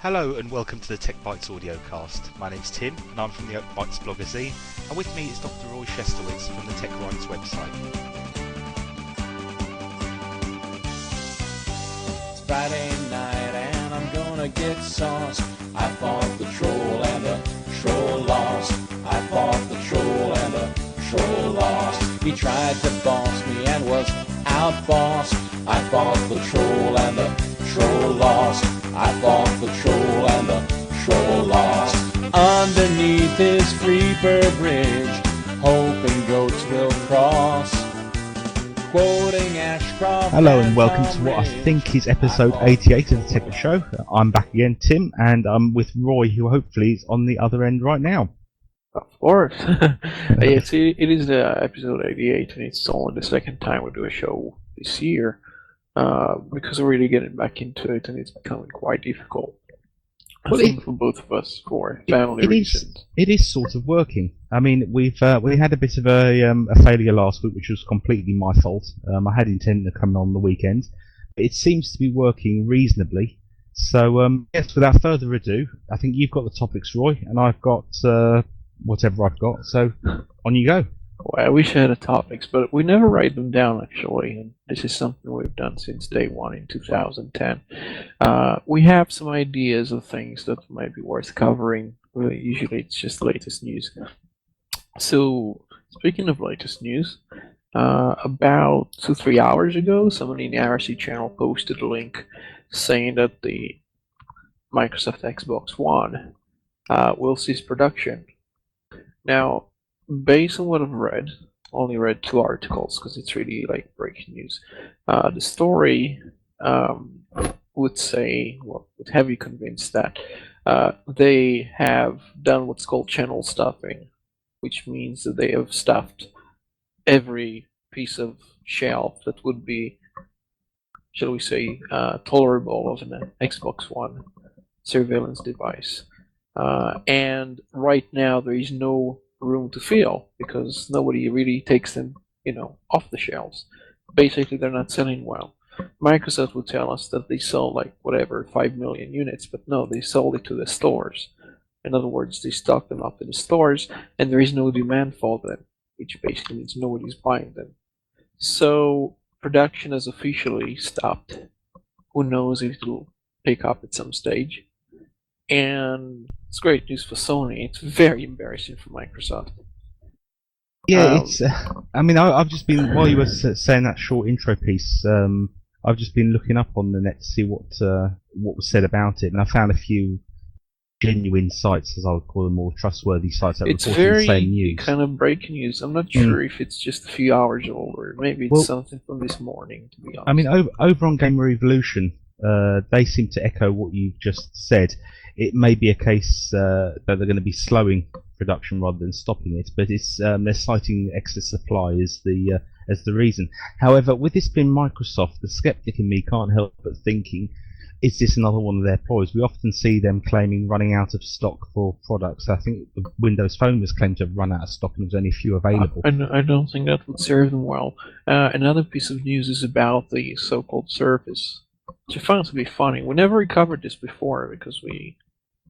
Hello and welcome to the TechBytes audiocast. My name's Tim and I'm from the TechBytes blogazine, and with me is Dr. Roy Shestowitz from the TechBytes website. It's Friday night and I'm gonna get sauce. I fought the troll and the troll lost. I fought the troll and the troll lost. He tried to boss me and was outbossed. I fought the troll and the troll lost. I fought the troll and the troll lost. Underneath his Freebird Bridge, hoping goats will cross. Quoting Ashcroft. Hello and welcome to what I think is episode 88 of the Tech Show. I'm back again, Tim, and I'm with Roy, who hopefully is on the other end right now. Of course. Yes, it is episode 88, and it's only the second time we do a show this year. Because we're really getting back into it, and it's becoming quite difficult. I think for both of us, for family reasons. It is sort of working. I mean, we had a bit of a failure last week, which was completely my fault. I had intended to come on the weekend, but it seems to be working reasonably. So, yes, without further ado, I think you've got the topics, Roy, and I've got whatever I've got. So, on you go. Well, I wish I had the topics, but we never write them down, actually, and this is something we've done since day one in 2010. We have some ideas of things that might be worth covering. Really, usually it's just the latest news. So, speaking of latest news, about 2-3 hours ago, somebody in the IRC channel posted a link saying that the Microsoft Xbox One will cease production. Now, based on what I've read, only read 2 articles because it's really like breaking news. The story would say, well, would have you convinced that they have done what's called channel stuffing, which means that they have stuffed every piece of shelf that would be, shall we say, tolerable of an Xbox One surveillance device. And right now there is no room to fill because nobody really takes them, off the shelves. Basically, they're not selling well. Microsoft would tell us that they sell 5 million units, but no, they sold it to the stores. In other words, they stock them up in the stores, and there is no demand for them, which basically means nobody's buying them. So production has officially stopped. Who knows if it'll pick up at some stage? And it's great news for Sony. It's very embarrassing for Microsoft. Yeah, it's. I mean, I've just been while you were saying that short intro piece. I've just been looking up on the net to see what was said about it, and I found a few genuine sites, as I would call them, more trustworthy sites that It's reported the same very news. kind of breaking news. I'm not sure if it's just a few hours old or maybe it's something from this morning, to be honest. I mean, over on Gamer Evolution, they seem to echo what you've just said. It may be a case that they're going to be slowing production rather than stopping it, but it's they're citing excess supply as the reason. However, with this being Microsoft, the skeptic in me can't help but thinking, is this another one of their ploys? We often see them claiming running out of stock for products. I think the Windows Phone was claimed to have run out of stock and there's only a few available. I don't think that would serve them well. Another piece of news is about the so-called Surface, which I found to be funny. We never covered this before because we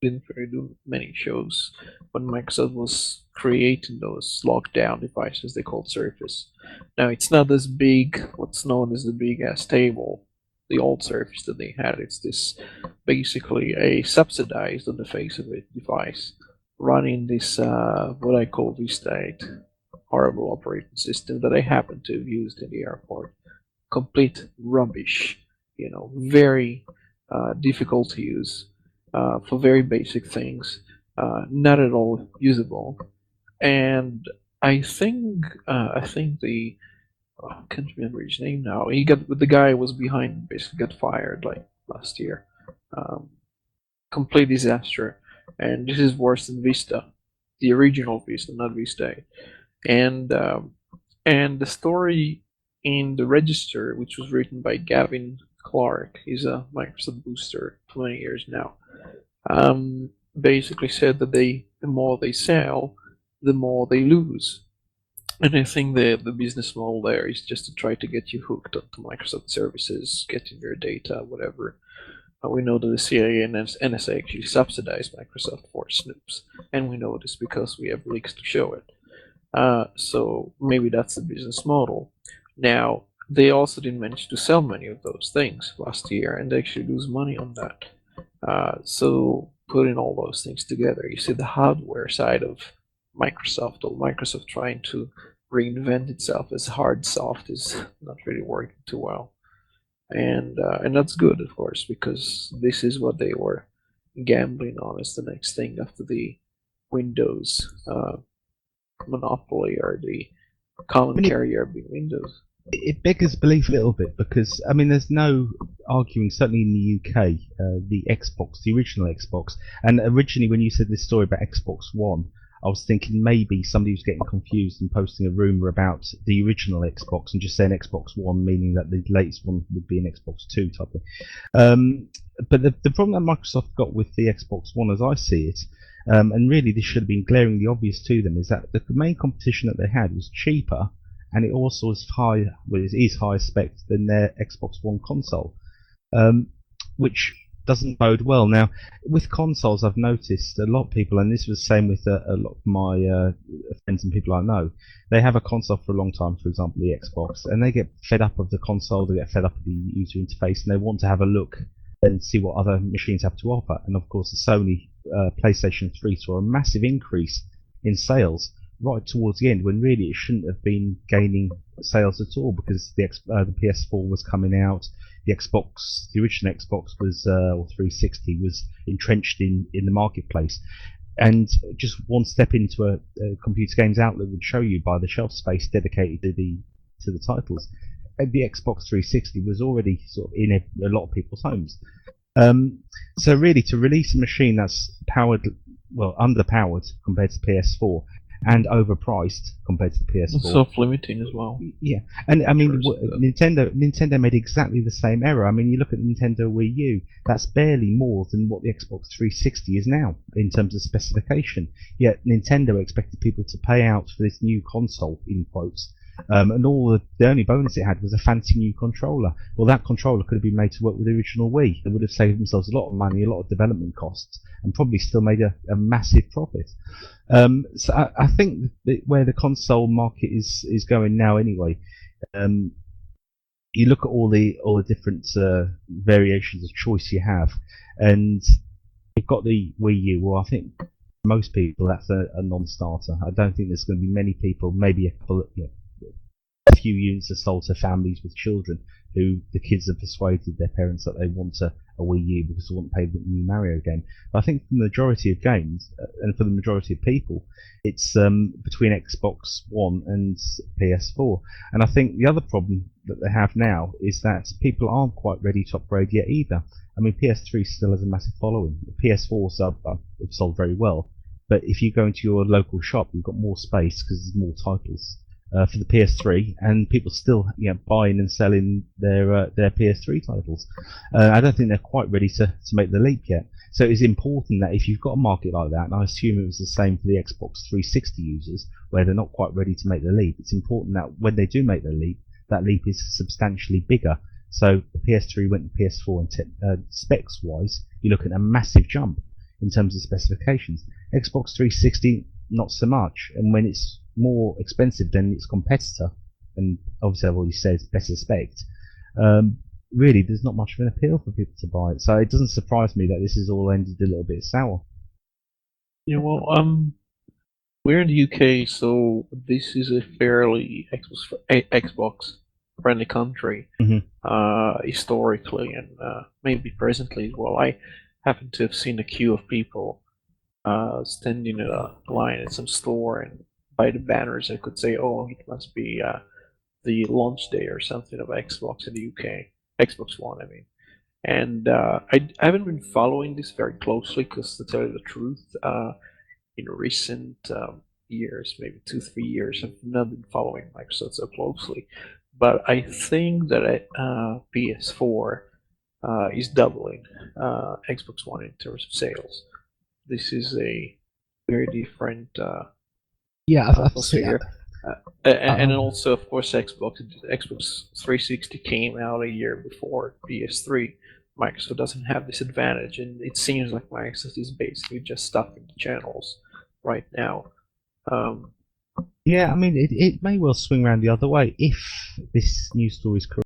didn't really do many shows when Microsoft was creating those lockdown devices they called Surface. Now, it's not this big, what's known as the big-ass table, the old Surface that they had. It's this basically a subsidized on the face of it device running this, what I call Vista 8, horrible operating system that I happen to have used in the airport. Complete rubbish, very difficult to use. For very basic things, not at all usable, and I think the I can't remember his name now. The guy who was behind basically got fired last year. Complete disaster, and this is worse than Vista, the original Vista, not Vista 8. And the story in the Register, which was written by Gavin Clark, he's a Microsoft booster 20 years now. Basically said that the more they sell, the more they lose. And I think the business model there is just to try to get you hooked up to Microsoft services, getting your data, whatever. We know that the CIA and NSA actually subsidize Microsoft for snoops, and we know this because we have leaks to show it. So maybe that's the business model. Now, they also didn't manage to sell many of those things last year, and they actually lose money on that. So putting all those things together, you see the hardware side of Microsoft, or Microsoft trying to reinvent itself as hard soft, is not really working too well. And that's good, of course, because this is what they were gambling on as the next thing after the Windows monopoly, or the common carrier being Windows. It beggars belief a little bit because I mean, there's no arguing. Certainly in the UK, the Xbox, the original Xbox, and originally when you said this story about Xbox One, I was thinking maybe somebody was getting confused and posting a rumor about the original Xbox and just saying Xbox One, meaning that the latest one would be an Xbox Two type thing. But the problem that Microsoft got with the Xbox One, as I see it, and really this should have been glaringly obvious to them, is that the main competition that they had was cheaper, and it also is higher spec than their Xbox One console, which doesn't bode well. Now, with consoles, I've noticed a lot of people, and this was the same with a lot of my friends and people I know, they have a console for a long time, for example, the Xbox, and they get fed up of the console, they get fed up of the user interface, and they want to have a look and see what other machines have to offer. And of course, the Sony PlayStation 3 saw a massive increase in sales right towards the end, when really it shouldn't have been gaining sales at all, because the PS4 was coming out, the original Xbox was, or 360 was entrenched in the marketplace, and just one step into a computer games outlet would show you by the shelf space dedicated to the titles. And the Xbox 360 was already sort of in a lot of people's homes. So really, to release a machine that's underpowered compared to PS4, and overpriced compared to the PS4. Self-limiting as well. Yeah, and I mean, Nintendo made exactly the same error. I mean, you look at the Nintendo Wii U, that's barely more than what the Xbox 360 is now in terms of specification. Yet Nintendo expected people to pay out for this new console, in quotes, and the only bonus it had was a fancy new controller. Well, that controller could have been made to work with the original Wii. They would have saved themselves a lot of money, a lot of development costs, and probably still made a massive profit. So I think that where the console market is going now, anyway, you look at all the different variations of choice you have, and you've got the Wii U. Well, I think most people that's a non-starter. I don't think there's going to be many people, maybe a couple, a few units are sold to families with children who the kids have persuaded their parents that they want a Wii U because they want to play the new Mario game. But I think for the majority of games, and for the majority of people, it's between Xbox One and PS4. And I think the other problem that they have now is that people aren't quite ready to upgrade yet either. I mean, PS3 still has a massive following. The PS4 have sold very well, but if you go into your local shop, you've got more space because there's more titles for the PS3, and people still buying and selling their PS3 titles. I don't think they're quite ready to make the leap yet. So it's important that if you've got a market like that, and I assume it was the same for the Xbox 360 users, where they're not quite ready to make the leap, it's important that when they do make the leap, that leap is substantially bigger. So the PS3 went to PS4, and specs-wise, you're looking at a massive jump in terms of specifications. Xbox 360, not so much, and when it's more expensive than its competitor, and obviously I've already said it's better spec, really there's not much of an appeal for people to buy it. So it doesn't surprise me that this has all ended a little bit sour. Yeah, well, we're in the UK, so this is a fairly Xbox friendly country, historically, and maybe presently as well. I happen to have seen a queue of people standing in a line at some store, and by the banners I could say, oh, it must be the launch day or something of Xbox in the UK, Xbox One, I mean. And I haven't been following this very closely, because to tell you the truth, in recent years, maybe 2-3 years, I've not been following Microsoft so closely. But I think that PS4 is doubling Xbox One in terms of sales. This is a very different atmosphere. And also, of course, Xbox 360 came out a year before PS3. Microsoft doesn't have this advantage, and it seems like Microsoft is basically just stuffing the channels right now. Yeah, I mean, it may well swing around the other way if this news story is correct.